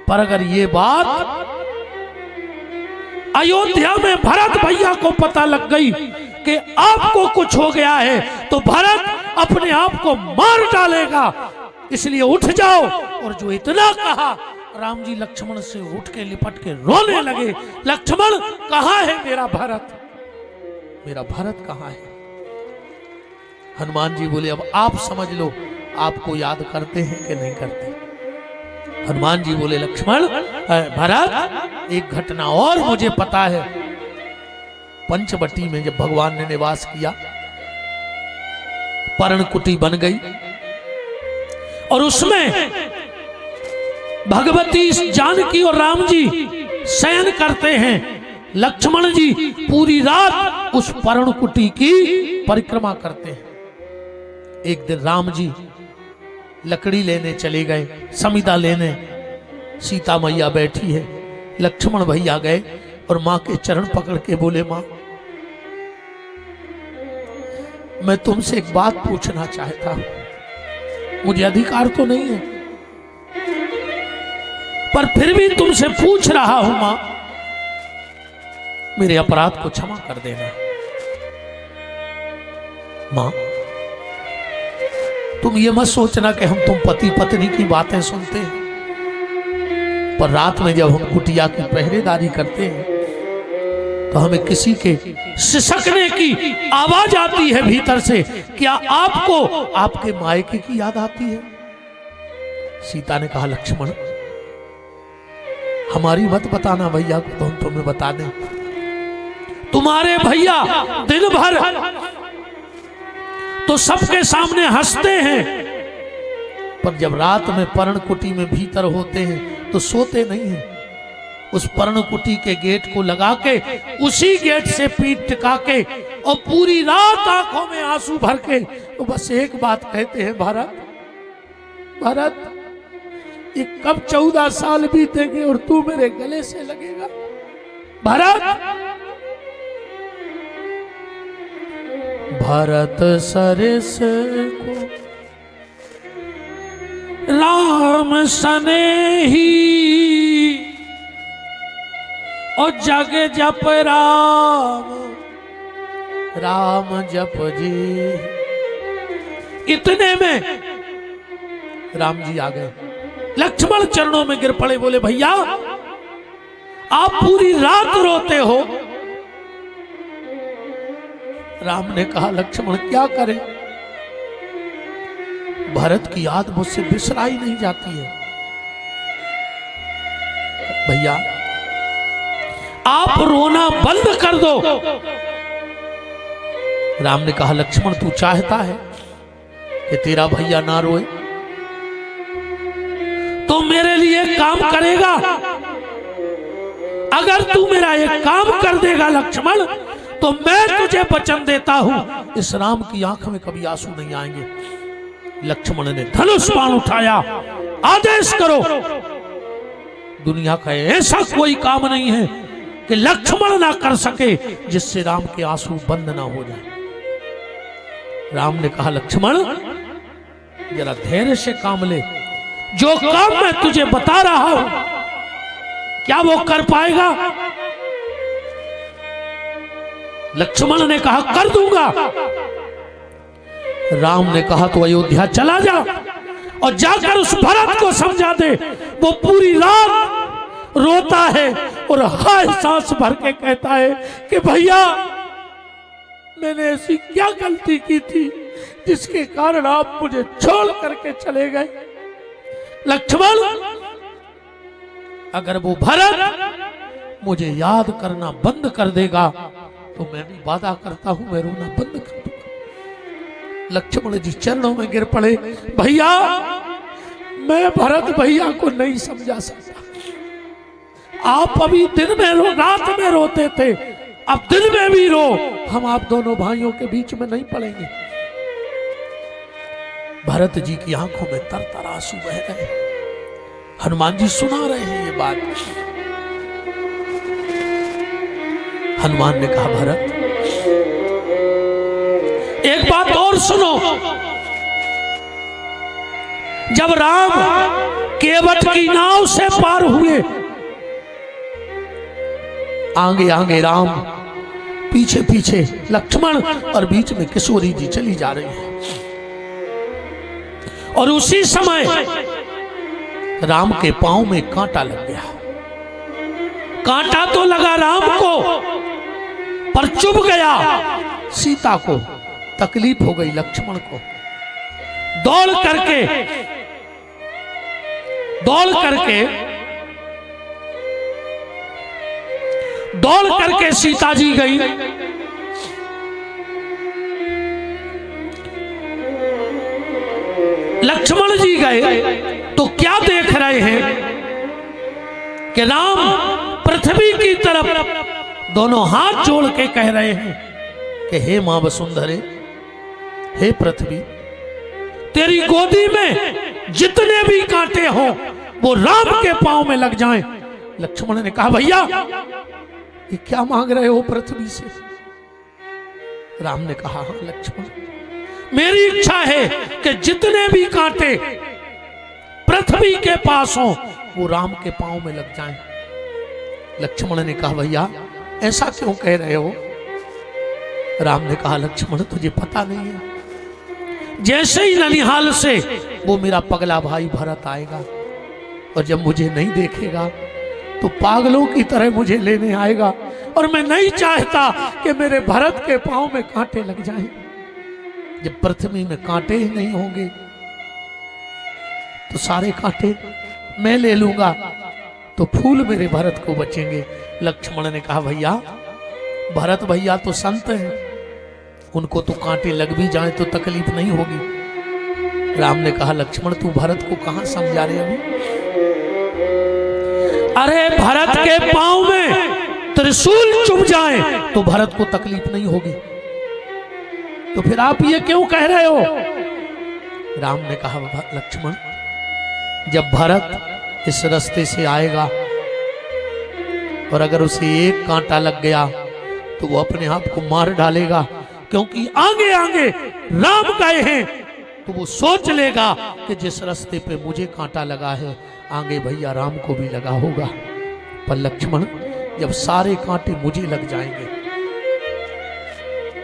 पर अगर ये बात अयोध्या में भरत भैया को पता लग गई कि आपको कुछ हो गया है तो भरत अपने आप को मार डालेगा, इसलिए उठ जाओ। और जो इतना कहा, राम जी लक्ष्मण से उठ के लिपट के रोने लगे, लक्ष्मण कहाँ है मेरा भरत, मेरा भरत कहाँ है। हनुमान जी बोले अब आप समझ लो, आपको याद करते हैं कि नहीं करते। हनुमान जी बोले लक्ष्मण भरत एक घटना और मुझे पता है। पंचवटी में जब भगवान ने निवास किया, पर्णकुटी बन गई और उसमें भगवती जानकी और राम जी शयन करते हैं। लक्ष्मण जी पूरी रात उस पर्णकुटी की परिक्रमा करते हैं। एक दिन राम जी लकड़ी लेने चले गए, समिधा लेने, सीता मैया बैठी है, लक्ष्मण भैया गए और मां के चरण पकड़ के बोले मां मैं तुमसे एक बात पूछना चाहता हूं, मुझे अधिकार तो नहीं है पर फिर भी तुमसे पूछ रहा हूं मां, मेरे अपराध को क्षमा कर देना। मां तुम ये मत सोचना कि हम तुम पति पत्नी की बातें सुनते हैं, पर रात में जब हम कुटिया की पहरेदारी करते हैं तो हमें किसी के सिसकने की आवाज आती है भीतर से। क्या आपको आपके मायके की याद आती है? सीता ने कहा लक्ष्मण हमारी मत बताना भैया को, तो हम तुम्हें बता दें। तुम्हारे भैया दिन भर तो सबके सामने हंसते हैं, पर जब रात में पर्णकुटी में भीतर होते हैं तो सोते नहीं हैं। उस पर्णकुटी के गेट को लगा के, उसी गेट से पीठ टिका के और पूरी रात आंखों में आंसू भर के तो बस एक बात कहते हैं, भरत भरत ये कब 14 साल बीतेंगे और तू मेरे गले से लगेगा। भरत भरत सरस को राम सनेही और जग जप राम राम जप जी। इतने में राम जी आ गए, लक्ष्मण चरणों में गिर पड़े, बोले भैया आप पूरी रात रोते हो। राम ने कहा लक्ष्मण क्या करें, भरत की याद मुझसे बिसराई नहीं जाती है। भैया आप रोना बंद कर दो। राम ने कहा लक्ष्मण तू चाहता है कि तेरा भैया ना रोए तो मेरे लिए काम करेगा। अगर तू मेरा एक काम कर देगा लक्ष्मण तो मैं तुझे वचन देता हूं इस राम की आंख में कभी आंसू नहीं आएंगे। लक्ष्मण ने धनुष बाण उठाया, आदेश करो। दुनिया का ऐसा कोई काम नहीं है कि लक्ष्मण ना कर सके जिससे राम के आंसू बंद ना हो जाए। राम ने कहा लक्ष्मण जरा धैर्य से काम ले, जो काम मैं तुझे बता रहा हूं क्या वो कर पाएगा? लक्ष्मण ने कहा कर दूंगा। राम ने कहा तो अयोध्या चला जा और जाकर उस भरत को समझा दे। वो पूरी रात रोता है और हाय सांस भर के कहता है कि भैया मैंने ऐसी क्या गलती की थी जिसके कारण आप मुझे छोड़ करके चले गए। लक्ष्मण अगर वो भरत मुझे याद करना बंद कर देगा तो मैं भी वादा करता हूं मैं रोना बंद कर दूंगा। लक्ष्मण जी चरणों में गिर पड़े, भैया मैं भरत भैया को नहीं समझा सकता। आप अभी दिन में रात में रोते थे, अब दिन में भी रो, हम आप दोनों भाइयों के बीच में नहीं पड़ेंगे। भरत जी की आंखों में तर-तर आंसू बह गए। हनुमान जी सुना रहे हैं ये बात। हनुमान ने कहा भरत एक बात और सुनो। जब राम केवट की नाव से पार हुए। आगे आगे राम, पीछे पीछे लक्ष्मण, और बीच में किशोरी जी चली जा रही है। और उसी समय राम के पांव में कांटा लग गया। कांटा तो लगा राम को, पर चुभ गया सीता को। तकलीफ हो गई लक्ष्मण को। दौड़ करके सीता जी गई। लक्ष्मण जी गए तो क्या देख रहे हैं कि राम पृथ्वी की तरफ दोनों हाथ जोड़ के कह रहे हैं कि हे मां वसुंधरे, हे पृथ्वी, तेरी गोदी में जितने भी कांटे हो वो राम के पांव में लग जाएं। लक्ष्मण ने कहा, भैया ये क्या मांग रहे हो पृथ्वी से? राम ने कहा, हाँ लक्ष्मण, मेरी इच्छा है कि जितने भी कांटे पृथ्वी के पास हो वो राम के पांव में लग जाएं। लक्ष्मण ने कहा, भैया ऐसा क्यों कह रहे हो? राम ने कहा, लक्ष्मण तुझे पता नहीं है, जैसे ही ननिहाल से वो मेरा पगला भाई भरत आएगा और जब मुझे नहीं देखेगा तो पागलों की तरह मुझे लेने आएगा, और मैं नहीं चाहता कि मेरे भरत के पांव में कांटे लग जाएं। जब पृथ्वी में कांटे ही नहीं होंगे तो सारे कांटे मैं ले लूंगा, तो फूल मेरे भरत को बचेंगे। लक्ष्मण ने कहा, भैया भरत भैया तो संत हैं, उनको तो कांटे लग भी जाए तो तकलीफ नहीं होगी। राम ने कहा, लक्ष्मण तू भरत को कहां समझा रहे अभी? अरे भरत के पांव में त्रिशूल चुभ जाए तो भरत को तकलीफ नहीं होगी, तो फिर आप ये क्यों कह रहे हो? राम ने कहा, लक्ष्मण जब भरत इस रास्ते से आएगा और अगर उसे एक कांटा लग गया तो वो अपने आप को मार डालेगा, क्योंकि आगे आगे राम गए हैं तो वो सोच लेगा कि जिस रास्ते पे मुझे कांटा लगा है आगे भैया राम को भी लगा होगा। पर लक्ष्मण जब सारे कांटे मुझे लग जाएंगे,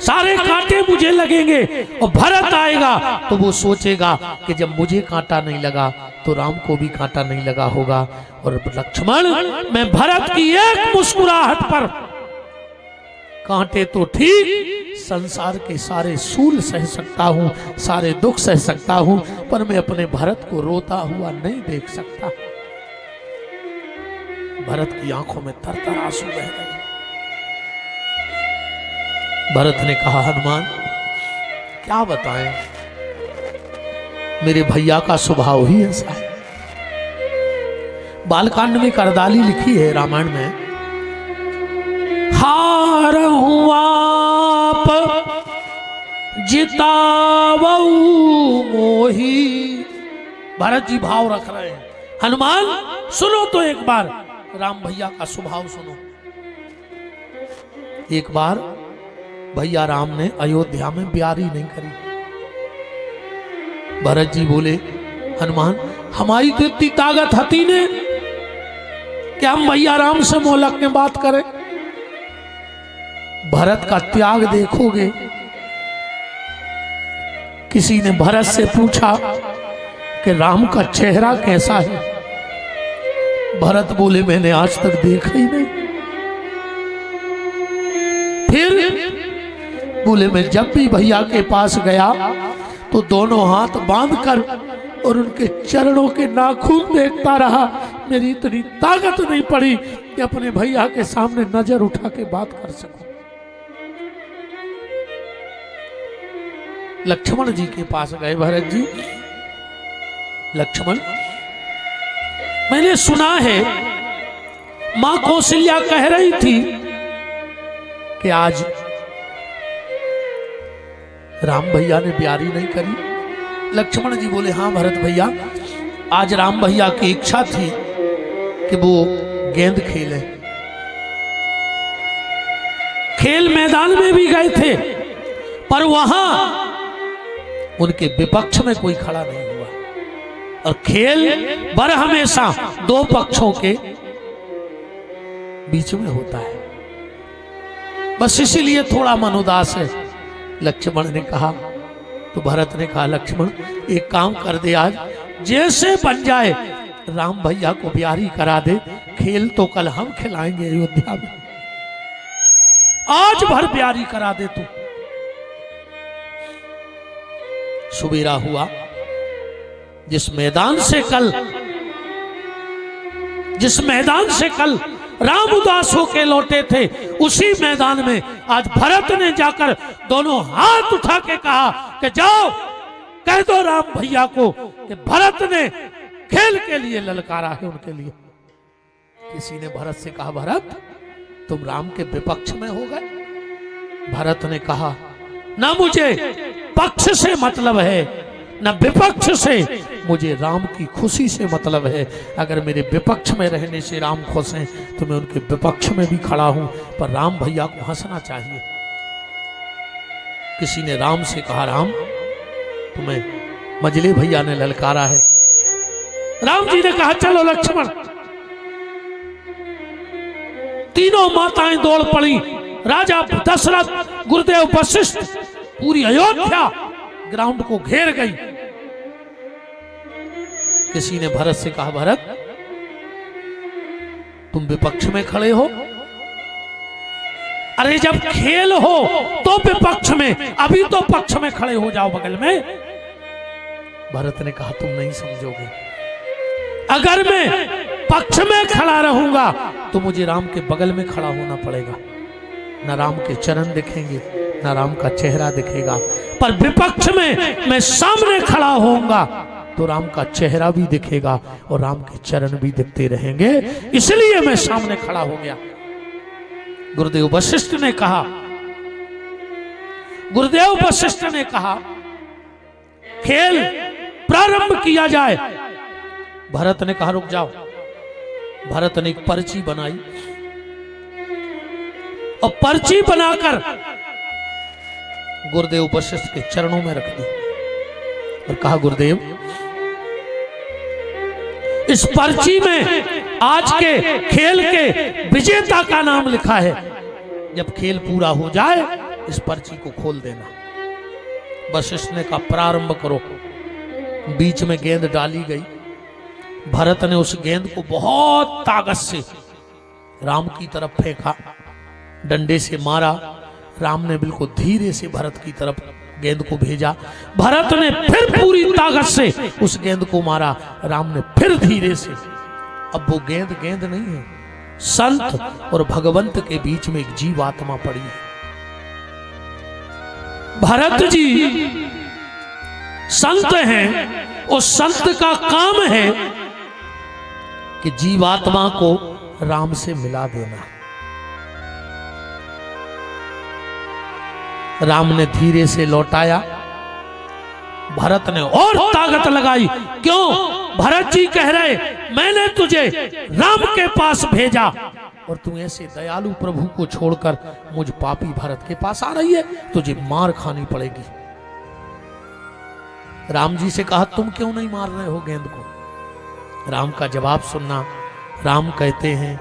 सारे कांटे मुझे लगेंगे और भरत आएगा तो वो सोचेगा कि जब मुझे कांटा नहीं लगा तो राम को भी कांटा नहीं लगा होगा। और लक्ष्मण मैं भरत की एक मुस्कुराहट पर कांटे तो ठीक संसार के सारे सूल सह सकता हूं, सारे दुख सह सकता हूं, पर मैं अपने भरत को रोता हुआ नहीं देख सकता। भरत की आंखों में तरतर आंसू बह रहे। भरत ने कहा, हनुमान क्या बताएं, मेरे भैया का स्वभाव ही ऐसा है। बालकांड में करदाली लिखी है रामायण में, हारहूं आप जितावऊ मोही। भरत जी भाव रख रहे हैं, हनुमान सुनो तो एक बार राम भैया का स्वभाव सुनो। एक बार भैया राम ने अयोध्या में ब्यारी नहीं करी। भरत जी बोले, हनुमान हमारी तो इतनी ताकत हती ने कि हम भैया राम से मोहलक में बात करें। भरत का त्याग देखोगे। किसी ने भरत से पूछा कि राम का चेहरा कैसा है? भरत बोले, मैंने आज तक देखा ही नहीं। फिर बोले, मैं जब भी भैया के पास गया तो दोनों हाथ बांधकर और उनके चरणों के नाखून देखता रहा। मेरी इतनी ताकत नहीं पड़ी कि अपने भैया के सामने नजर उठा के बात कर सकूं। लक्ष्मण जी के पास गए भरत जी। लक्ष्मण, मैंने सुना है मां कौशल्या कह रही थी कि आज राम भैया ने ब्यारी नहीं करी। लक्ष्मण जी बोले, हाँ भरत भैया, आज राम भैया की इच्छा थी कि वो गेंद खेले। खेल मैदान में भी गए थे, पर वहां उनके विपक्ष में कोई खड़ा नहीं हुआ। और खेल बर हमेशा दो पक्षों के बीच में होता है। बस इसीलिए थोड़ा मन उदास है। लक्ष्मण ने कहा, तो भरत ने कहा, लक्ष्मण एक काम कर दे, आज जैसे बन जाए राम भैया को ब्यारी करा दे, खेल तो कल हम खिलाएंगे अयोध्या में, आज भर ब्यारी करा दे तू। सुबेरा हुआ, जिस मैदान से कल राम उदास होके लौटे थे, उसी मैदान में आज भरत ने जाकर दोनों हाथ उठा के कहा कि जाओ कह दो राम भैया को कि भरत ने खेल के लिए ललकारा है उनके लिए। किसी ने भरत से कहा, भरत तुम राम के विपक्ष में हो गए। भरत ने कहा, ना मुझे पक्ष से मतलब है न विपक्ष से, मुझे राम की खुशी से मतलब है। अगर मेरे विपक्ष में रहने से राम खुश हैं तो मैं उनके विपक्ष में भी खड़ा हूं, पर राम भैया को हंसना चाहिए। किसी ने राम से कहा, राम तुम्हें मजले भैया ने ललकारा है। राम जी ने कहा, चलो लक्ष्मण। तीनों माताएं दौड़ पड़ी, राजा दशरथ, गुरुदेव वशिष्ठ, पूरी अयोध्या ग्राउंड को घेर गई। किसी ने भरत से कहा, भरत तुम विपक्ष में खड़े हो। अरे जब खेल हो तो विपक्ष में, अभी तो पक्ष में खड़े हो जाओ बगल में। भरत ने कहा, तुम नहीं समझोगे, अगर मैं पक्ष में खड़ा रहूंगा तो मुझे राम के बगल में खड़ा होना पड़ेगा। न राम के चरण दिखेंगे, न राम का चेहरा दिखेगा। पर विपक्ष में मैं सामने खड़ा होऊंगा तो राम का चेहरा भी दिखेगा और राम के चरण भी दिखते रहेंगे, इसलिए मैं सामने खड़ा हो गया। गुरुदेव वशिष्ठ ने कहा, खेल प्रारंभ किया जाए। भरत ने कहा, रुक जाओ। भरत ने एक पर्ची बनाई और पर्ची बनाकर गुरुदेव वशिष्ठ के चरणों में रख दी और कहा, गुरुदेव इस पर्ची में आज के खेल के विजेता का नाम लिखा है। जब खेल पूरा हो जाए इस पर्ची को खोल देना। वशिष्ठ ने कहा, प्रारंभ करो। बीच में गेंद डाली गई। भरत ने उस गेंद को बहुत ताकत से राम की तरफ फेंका, डंडे से मारा। राम ने बिल्कुल धीरे से भरत की तरफ गेंद को भेजा। भरत ने फिर पूरी ताकत से उस गेंद को मारा। राम ने फिर धीरे से। अब वो गेंद नहीं है, संत और भगवंत के बीच में एक जीवात्मा पड़ी है। भरत जी संत हैं, उस संत का काम है कि जीवात्मा को राम से मिला देना। राम ने धीरे से लौटाया। भरत ने और ताकत लगाई। क्यों? भरत जी कह रहे, मैंने तुझे राम के पास भेजा और तू ऐसे दयालु प्रभु को छोड़कर मुझ पापी भरत के पास आ रही है, तुझे मार खानी पड़ेगी। राम जी से कहा, तुम क्यों नहीं मार रहे हो गेंद को? राम का जवाब सुनना। राम कहते हैं,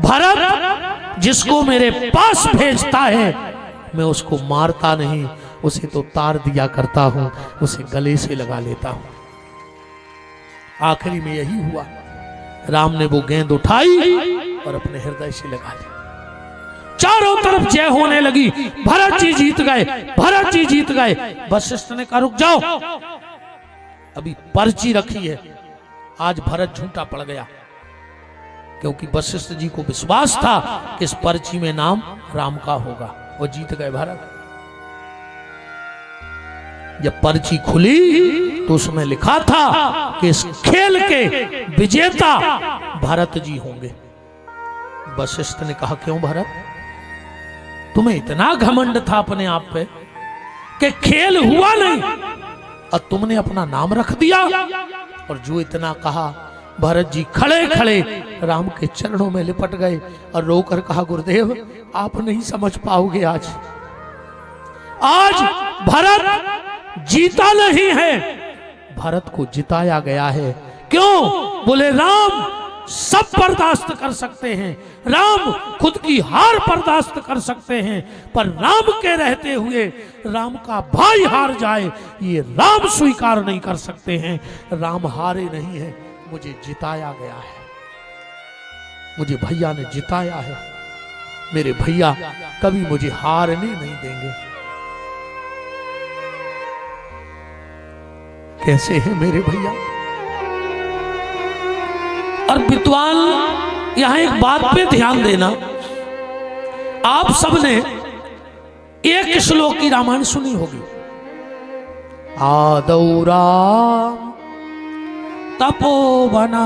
भरत जिसको मेरे पास भेजता है मैं उसको मारता नहीं, उसे तो तार दिया करता हूं, उसे गले से लगा लेता हूं। आखिरी में यही हुआ। राम ने वो गेंद उठाई और अपने हृदय से लगा ली। चारों तरफ जय होने लगी। भरत जी जीत गए, भरत जी जीत गए। वशिष्ठ ने कहा, रुक जाओ, अभी पर्ची रखी है। आज भरत झूठा पड़ गया, क्योंकि वशिष्ठ जी को विश्वास था कि इस पर्ची में नाम राम का होगा। वो जीत गए भरत। जब पर्ची खुली तो उसमें लिखा था कि इस खेल के विजेता भरत जी होंगे। वशिष्ठ ने कहा, क्यों भरत, तुम्हें इतना घमंड था अपने आप पे कि खेल हुआ नहीं और तुमने अपना नाम रख दिया? और जो इतना कहा, भरत जी खड़े खड़े राम के चरणों में लिपट गए और रोकर कहा, गुरुदेव आप नहीं समझ पाओगे, आज भरत जीता नहीं है, भरत को जिताया गया है। क्यों? बोले राम सब बर्दाश्त कर सकते हैं, राम खुद की हार बर्दाश्त कर सकते हैं, पर राम के रहते हुए राम का भाई हार जाए ये राम स्वीकार नहीं कर सकते हैं। राम हारे नहीं है, मुझे जिताया गया है, मुझे भैया ने जिताया है, मेरे भैया कभी मुझे हारने नहीं देंगे। कैसे है मेरे भैया? और विद्वान यहां एक बात पे ध्यान देना, आप सबने एक श्लोक की रामायण सुनी होगी, आदौ राम तपोवनादिगमनम